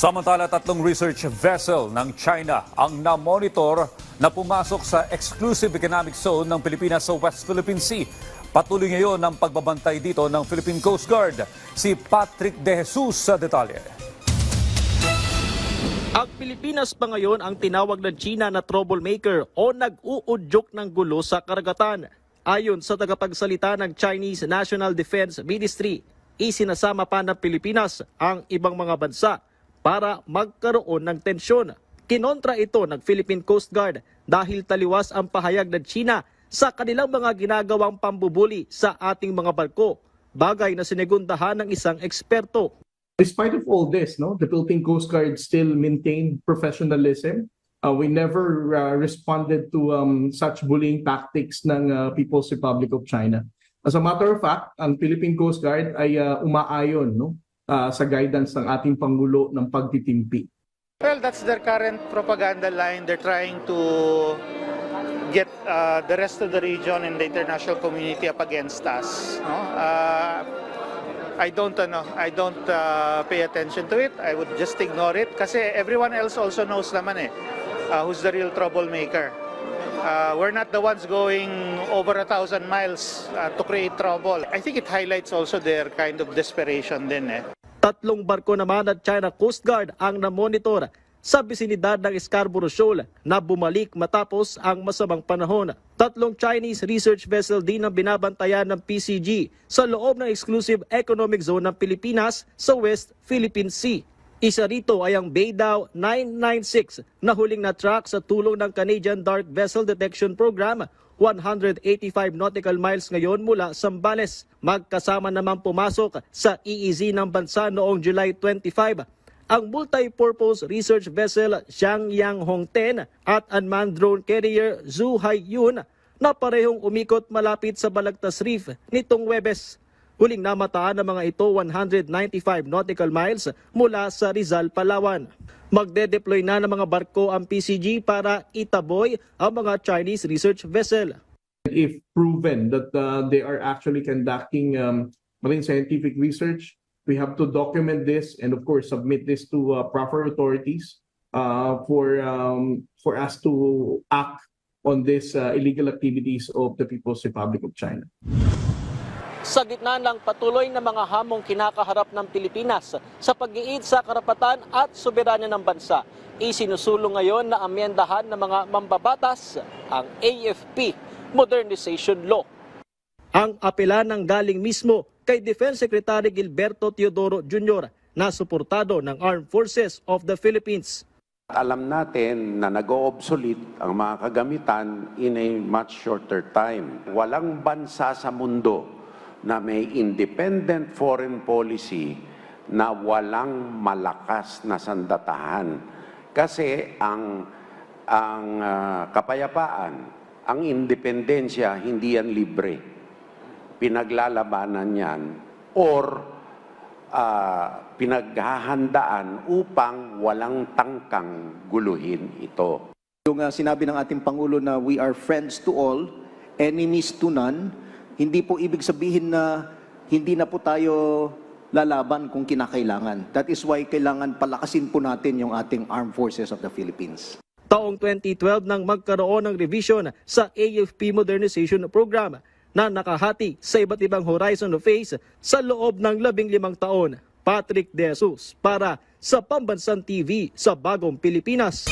Samantala, 3 research vessel ng China ang na-monitor na pumasok sa exclusive economic zone ng Pilipinas sa West Philippine Sea. Patuloy ngayon ang pagbabantay dito ng Philippine Coast Guard. Si Patrick De Jesus sa detalye. Ang Pilipinas pa ngayon ang tinawag ng China na troublemaker o nag-uudyok ng gulo sa karagatan. Ayon sa tagapagsalita ng Chinese National Defense Ministry, isinasama pa ng Pilipinas ang ibang mga bansa para magkaroon ng tensyon. Kinontra ito ng Philippine Coast Guard dahil taliwas ang pahayag ng China sa kanilang mga ginagawang pambubuli sa ating mga barko, bagay na sinegundahan ng isang eksperto. Despite of all this, the Philippine Coast Guard still maintained professionalism. We never responded to such bullying tactics ng People's Republic of China. As a matter of fact, ang Philippine Coast Guard ay umaayon sa guidance ng ating Pangulo ng pagtitimpi. Well, that's their current propaganda line. They're trying to get the rest of the region and the international community up against us. I don't pay attention to it. I would just ignore it kasi everyone else also knows naman who's the real troublemaker. We're not the ones going over 1,000 miles to create trouble. I think it highlights also their kind of desperation din. 3 barko naman at China Coast Guard ang namonitor sa bisinidad ng Scarborough Shoal na bumalik matapos ang masamang panahon. 3 Chinese research vessel din ang binabantayan ng PCG sa loob ng exclusive economic zone ng Pilipinas sa West Philippine Sea. Isa rito ay ang Beidou 996 na huling na-track sa tulong ng Canadian Dark Vessel Detection Program, 185 nautical miles ngayon mula Zambales. Magkasama naman pumasok sa EEZ ng bansa noong July 25 ang multi-purpose research vessel Xiangyang Hongten at unmanned drone carrier Zhu Haiyun na parehong umikot malapit sa Balagtas Reef nitong Huwebes. Huling namataan ng mga ito 195 nautical miles mula sa Rizal, Palawan. Magde-deploy na ng mga barko ang PCG para itaboy ang mga Chinese research vessel. If proven that they are actually conducting marine scientific research, we have to document this and of course submit this to proper authorities for us to act on these illegal activities of the People's Republic of China. Sa gitna ng patuloy na mga hamong kinakaharap ng Pilipinas sa pag-iid sa karapatan at soberanya ng bansa, isinusulong ngayon na amyendahan ng mga mambabatas ang AFP Modernization Law. Ang apela ng galing mismo kay Defense Secretary Gilberto Teodoro Jr. na suportado ng Armed Forces of the Philippines. Alam natin na nag-o-obsolete ang mga kagamitan in a much shorter time. Walang bansa sa mundo na may independent foreign policy na walang malakas na sandatahan. Kasi ang kapayapaan, ang independensya, hindi yan libre. Pinaglalabanan yan or pinaghahandaan upang walang tangkang guluhin ito. Yung sinabi ng ating Pangulo na we are friends to all, enemies to none, hindi po ibig sabihin na hindi na po tayo lalaban kung kinakailangan. That is why kailangan palakasin po natin yung ating Armed Forces of the Philippines. Taong 2012 nang magkaroon ng revision sa AFP Modernization Program na nakahati sa iba't ibang horizon of phase sa loob ng 15 taon. Patrick De Jesus para sa Pambansang TV sa Bagong Pilipinas.